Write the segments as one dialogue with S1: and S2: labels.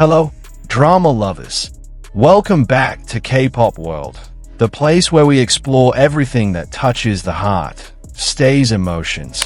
S1: Hello, drama lovers. Welcome back to K-pop world, the place where we explore everything that touches the heart, stays emotions,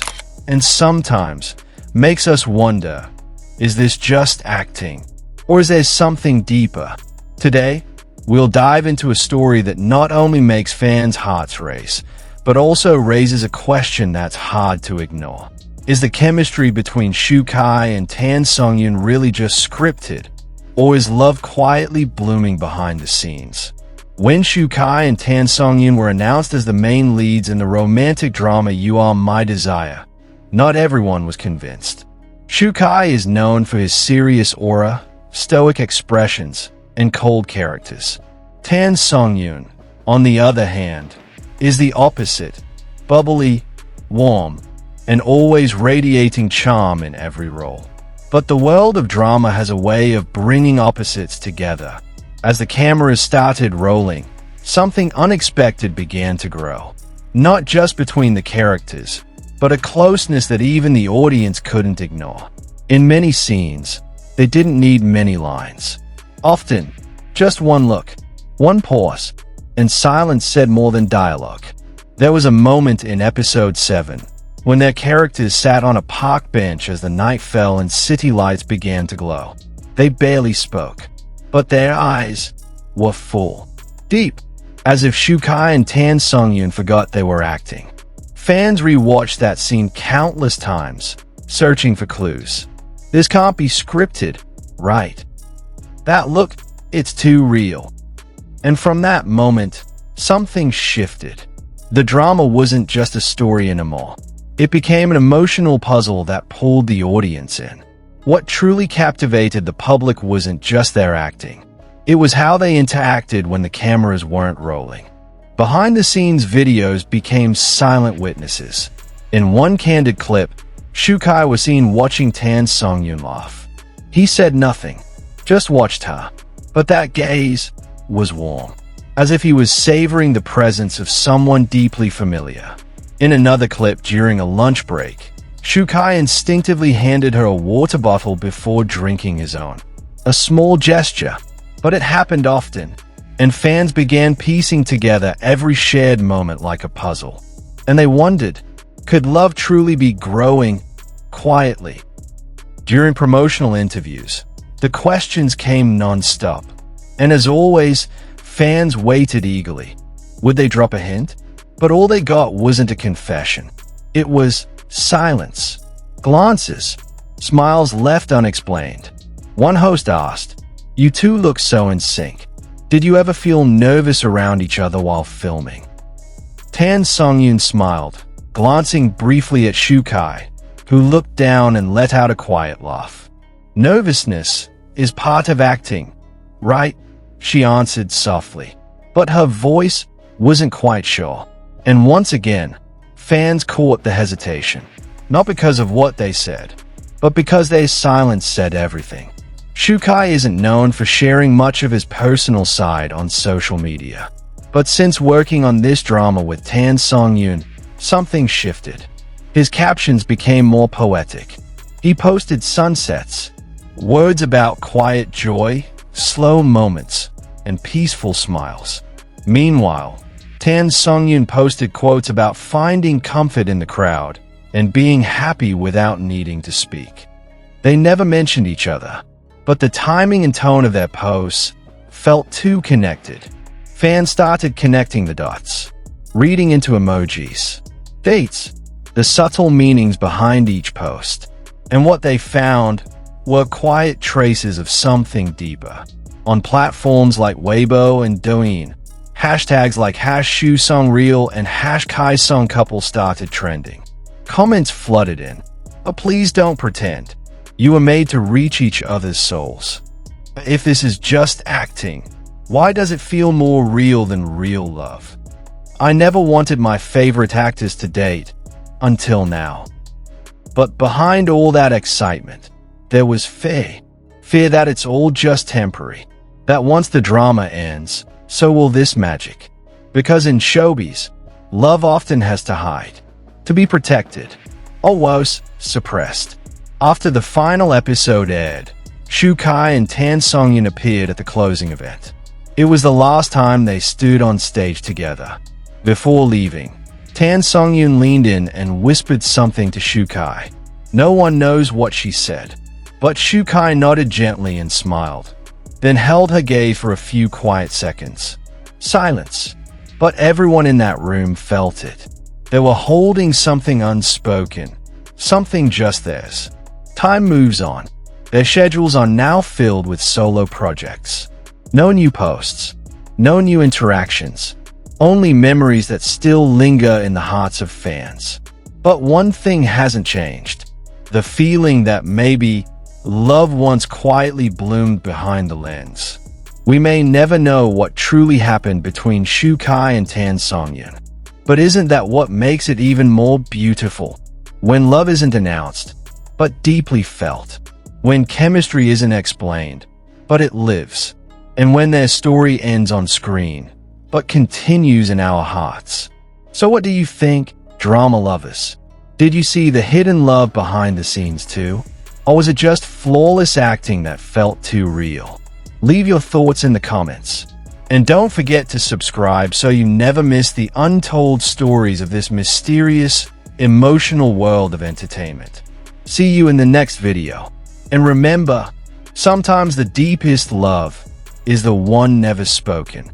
S1: and sometimes makes us wonder, is this just acting, or is there something deeper? Today, we'll dive into a story that not only makes fans' hearts race, but also raises a question that's hard to ignore. Is the chemistry between Shukai and Tan Songyun really just scripted? Or is love quietly blooming behind the scenes? When Shukai and Tan Songyun were announced as the main leads in the romantic drama You Are My Desire, not everyone was convinced. Shukai is known for his serious aura, stoic expressions, and cold characters. Tan Songyun, on the other hand, is the opposite, bubbly, warm, and always radiating charm in every role. But the world of drama has a way of bringing opposites together. As the cameras started rolling, something unexpected began to grow. Not just between the characters, but a closeness that even the audience couldn't ignore. In many scenes, they didn't need many lines. Often, just one look, one pause, and silence said more than dialogue. There was a moment in episode 7, when their characters sat on a park bench as the night fell and city lights began to glow. They barely spoke, but their eyes were full, deep, as if Shukai and Tan Songyun forgot they were acting. Fans rewatched that scene countless times, searching for clues. This can't be scripted, right? That look, it's too real. And from that moment, something shifted. The drama wasn't just a story anymore. It became an emotional puzzle that pulled the audience in. What truly captivated the public wasn't just their acting. It was how they interacted when the cameras weren't rolling. Behind-the-scenes videos became silent witnesses. In one candid clip, Shukai was seen watching Tan Songyun laugh. He said nothing, just watched her. But that gaze was warm, as if he was savoring the presence of someone deeply familiar. In another clip during a lunch break, Shukai instinctively handed her a water bottle before drinking his own. A small gesture, but it happened often, and fans began piecing together every shared moment like a puzzle. And they wondered, could love truly be growing quietly? During promotional interviews, the questions came non-stop. And as always, fans waited eagerly. Would they drop a hint? But all they got wasn't a confession. It was silence, glances, smiles left unexplained. One host asked, "You two look so in sync. Did you ever feel nervous around each other while filming?" Tan Songyun smiled, glancing briefly at Shukai, who looked down and let out a quiet laugh. "Nervousness is part of acting, right?" she answered softly. But her voice wasn't quite sure. And once again, fans caught the hesitation. Not because of what they said, but because their silence said everything. Shukai isn't known for sharing much of his personal side on social media. But since working on this drama with Tan Songyun, something shifted. His captions became more poetic. He posted sunsets, words about quiet joy, slow moments, and peaceful smiles. Meanwhile, Tan Songyun posted quotes about finding comfort in the crowd and being happy without needing to speak. They never mentioned each other, but the timing and tone of their posts felt too connected. Fans started connecting the dots, reading into emojis, dates, the subtle meanings behind each post, and what they found were quiet traces of something deeper. On platforms like Weibo and Douyin, hashtags like #ShuSongReal and #KaiSongCouple started trending. Comments flooded in. "Oh, please don't pretend. You were made to reach each other's souls. If this is just acting, why does it feel more real than real love? I never wanted my favorite actors to date, until now." But behind all that excitement, there was fear. Fear that it's all just temporary. That once the drama ends, so will this magic. Because in showbiz, love often has to hide, to be protected, or worse, suppressed. After the final episode aired, Shukai and Tan Songyun appeared at the closing event. It was the last time they stood on stage together. Before leaving, Tan Songyun leaned in and whispered something to Shukai. No one knows what she said, but Shukai nodded gently and smiled, then held her gaze for a few quiet seconds. Silence. But everyone in that room felt it. They were holding something unspoken, something just theirs. Time moves on. Their schedules are now filled with solo projects. No new posts, no new interactions, only memories that still linger in the hearts of fans. But one thing hasn't changed. The feeling that maybe love once quietly bloomed behind the lens. We may never know what truly happened between Shukai and Tan Songyun. But isn't that what makes it even more beautiful? When love isn't announced, but deeply felt. When chemistry isn't explained, but it lives. And when their story ends on screen, but continues in our hearts. So what do you think, drama lovers? Did you see the hidden love behind the scenes too? Or was it just flawless acting that felt too real? Leave your thoughts in the comments. And don't forget to subscribe so you never miss the untold stories of this mysterious, emotional world of entertainment. See you in the next video. And remember, sometimes the deepest love is the one never spoken.